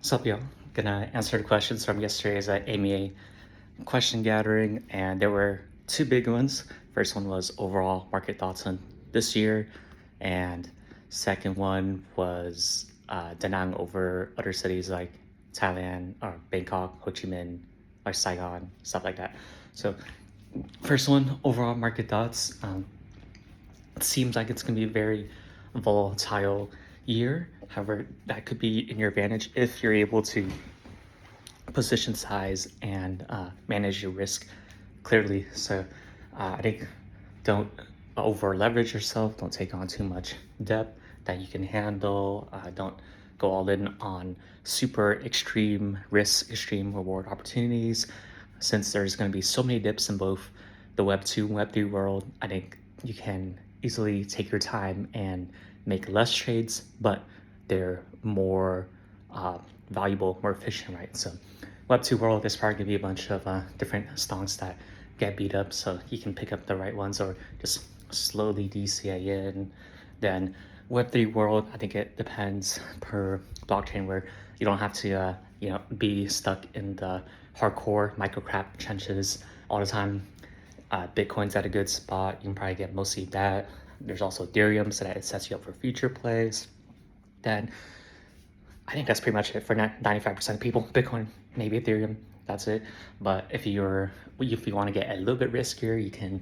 What's up, y'all? Gonna answer the questions from yesterday's AMA question gathering, and there were two big ones. First one was overall market thoughts on this year, and second one was DaNang over other cities like Thailand or Bangkok, Ho Chi Minh, or Saigon, stuff like that. So, first one, overall market thoughts. It seems like it's gonna be a very volatile year. However, that could be in your advantage if you're able to position size and manage your risk clearly. So I think don't over leverage yourself. Don't take on too much debt that you can handle. Don't go all in on super extreme risk, extreme reward opportunities. Since there's going to be so many dips in both the Web 2 and Web 3 world, I think you can easily take your time and make less trades, but they're more valuable, more efficient, right? So Web 2 world, there's probably gonna be a bunch of different stonks that get beat up, so you can pick up the right ones or just slowly DCA in. Then Web 3 world, I think it depends per blockchain where you don't have to be stuck in the hardcore microcap trenches all the time. Bitcoin's at a good spot. You can probably get mostly that. There's also Ethereum, so that it sets you up for future plays. Then I think that's pretty much it for 95% of people. Bitcoin, maybe Ethereum, that's it. But if you want to get a little bit riskier, you can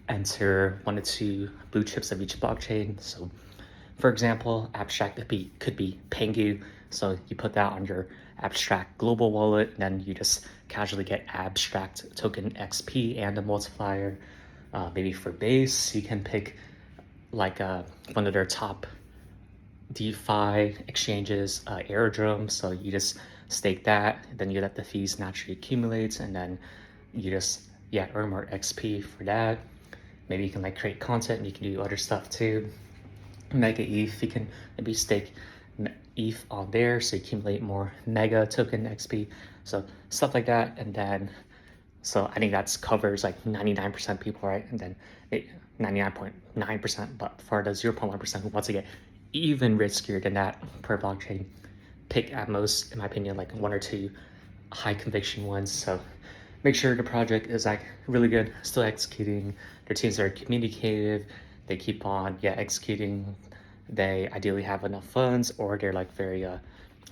enter one or two blue chips of each blockchain. So for example, abstract could be Pengu. So you put that on your abstract global wallet, and then you just casually get abstract token XP and a multiplier. Maybe for base, you can pick like one of their top DeFi exchanges, airdrome. So you just stake that, then you let the fees naturally accumulate, and then you just earn more XP for that. Maybe you can like create content and you can do other stuff too. Mega ETH, you can maybe stake ETH on there so you accumulate more mega token XP. So stuff like that. And then so I think that's covers like 99% people, right? And then 99.9%, but for the 0.1% who wants to get even riskier than that per blockchain, pick at most, in my opinion, like one or two high conviction ones. So make sure the project is like really good, still executing. Their teams are communicative. They keep on executing. They ideally have enough funds, or they're like very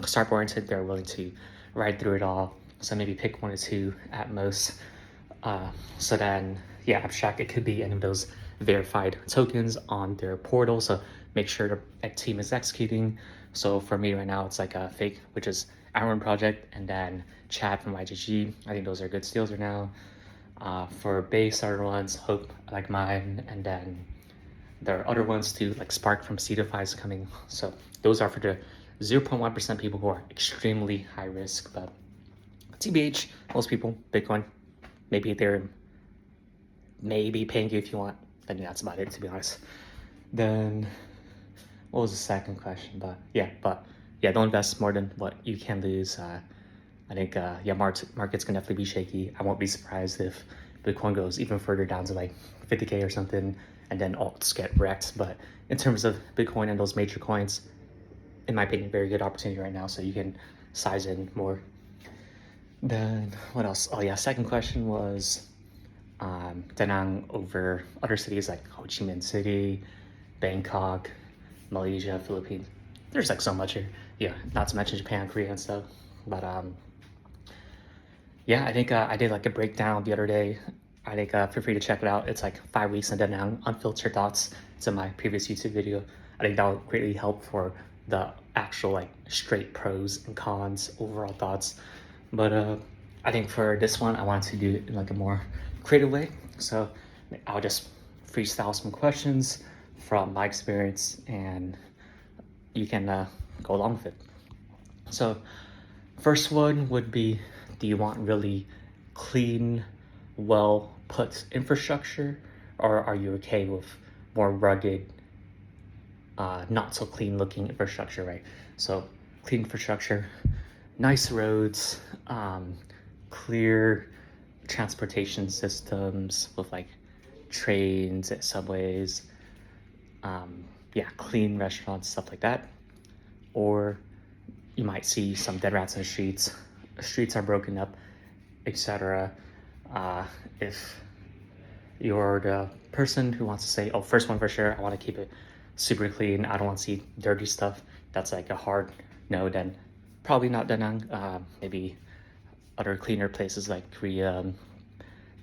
startup oriented. They're willing to ride through it all. So maybe pick one or two at most. So then abstract, it could be any of those verified tokens on their portal. So make sure the team is executing. So for me right now, it's like a fake, which is our project, and then Chad from YGG. I think those are good steals right now. For base other ones, Hope like mine, and then there are other ones too, like Spark from Seedify is coming. So those are for the 0.1% people who are extremely high risk. But TBH, most people, Bitcoin, maybe Ethereum, maybe paying you if you want. I think that's about it, to be honest. Then what was the second question? But don't invest more than what you can lose. I think markets can definitely be shaky. I won't be surprised if Bitcoin goes even further down to like 50K or something, and then alts get wrecked. But in terms of Bitcoin and those major coins, in my opinion, very good opportunity right now. So you can size in more. Then what else? Oh yeah, second question was DaNang over other cities like Ho Chi Minh City, Bangkok, Malaysia, Philippines. There's like so much here. Yeah, not to mention Japan, Korea, and stuff. But I think I did like a breakdown the other day. I think feel free to check it out. It's like 5 weeks and then unfiltered thoughts. It's in my previous YouTube video. I think that will greatly help for the actual like straight pros and cons, overall thoughts. But I think for this one, I want to do it in like a more creative way. So I'll just freestyle some questions from my experience, and you can go along with it. So first one would be, do you want really clean, well put infrastructure, or are you okay with more rugged, not so clean looking infrastructure, right? So clean infrastructure, nice roads, clear transportation systems with like trains, subways, clean restaurants, stuff like that. Or you might see some dead rats in the streets. Streets are broken up, etc. If you're the person who wants to say, oh, first one for sure, I want to keep it super clean, I don't want to see dirty stuff, that's like a hard no, then probably not DaNang. Maybe other cleaner places like Korea,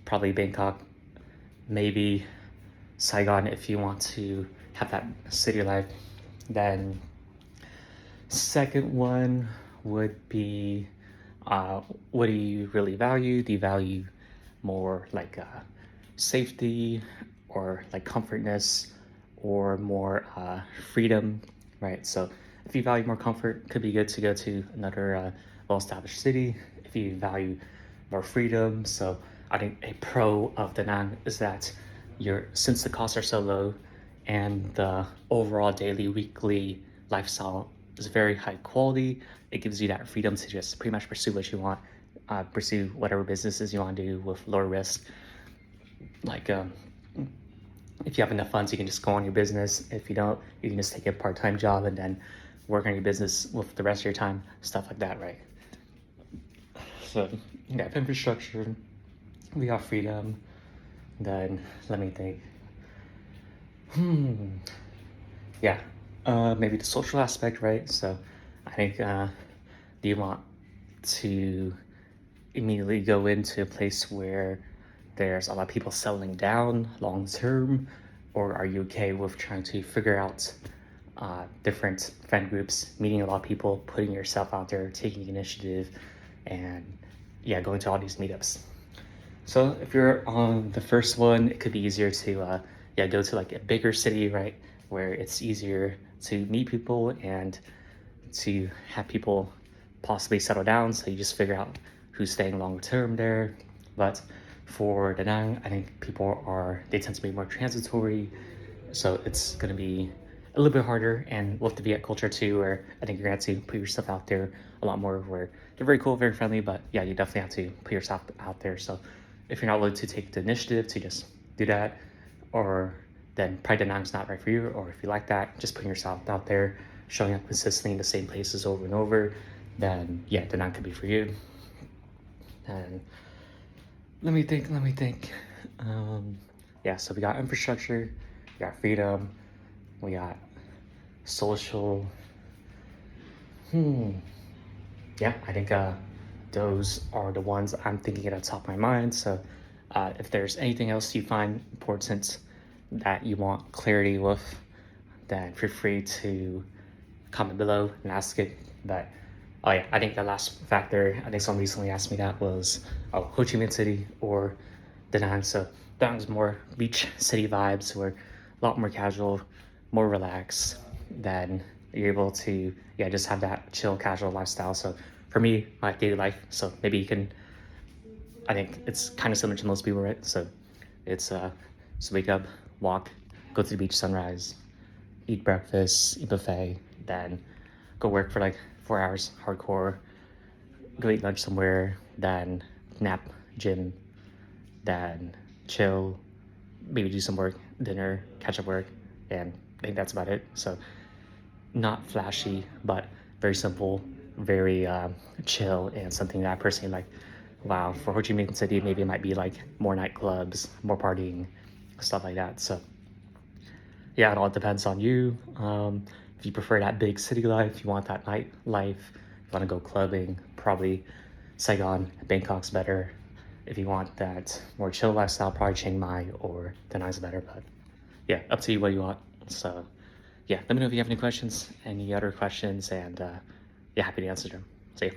probably Bangkok, maybe Saigon if you want to have that city life. Then second one would be, what do you really value? Do you value more like safety or like comfortness, or more freedom, right? So if you value more comfort, it could be good to go to another well-established city. If you value more freedom, so I think a pro of DaNang is that since the costs are so low and the overall daily, weekly lifestyle is very high quality, it gives you that freedom to just pretty much pursue what you want, pursue whatever businesses you want to do with lower risk. Like if you have enough funds, you can just go on your business. If you don't, you can just take a part-time job and then work on your business with the rest of your time, stuff like that, right? So yeah, infrastructure, we have freedom. Then let me think. Yeah, maybe the social aspect, right? So I think, do you want to immediately go into a place where there's a lot of people settling down long term, or are you okay with trying to figure out different friend groups, meeting a lot of people, putting yourself out there, taking initiative, and yeah, going to all these meetups? So if you're on the first one, it could be easier to yeah, go to like a bigger city, right, where it's easier to meet people and to have people possibly settle down, so you just figure out who's staying longer term there. But for DaNang, I think they tend to be more transitory, so it's going to be a little bit harder. And with the Viet culture too, where I think you're going to have to put yourself out there a lot more, where they're very cool, very friendly, but yeah, you definitely have to put yourself out there. So if you're not willing to take the initiative to just do that, or then probably DaNang's not right for you. Or if you like that, just putting yourself out there, showing up consistently in the same places over and over, then yeah, DaNang could be for you. And let me think. Yeah, so we got infrastructure, we got freedom, we got social. Yeah, I think those are the ones I'm thinking at the top of my mind. So if there's anything else you find important that you want clarity with, then feel free to comment below and ask it. But oh yeah, I think the last factor, I think someone recently asked me that, was Ho Chi Minh City or DaNang. So DaNang's more beach city vibes, where a lot more casual, more relaxed, then you're able to, yeah, just have that chill, casual lifestyle. So for me, my daily life, so maybe you can, I think it's kind of similar to most people, right? So it's just wake up, walk, go to the beach, sunrise, eat breakfast, eat buffet, then go work for like 4 hours, hardcore, go eat lunch somewhere, then nap, gym, then chill, maybe do some work, dinner, catch up work, and I think that's about it. So not flashy, but very simple, very chill, and something that I personally like. Wow, for Ho Chi Minh City, maybe it might be like more nightclubs, more partying, stuff like that. So yeah, it all depends on you. If you prefer that big city life, you want that night life, you want to go clubbing, probably Saigon, Bangkok's better. If you want that more chill lifestyle, probably Chiang Mai or Da Nang's better. But yeah, up to you what you want. So yeah, let me know if you have any questions, any other questions, and yeah, happy to answer them. See you.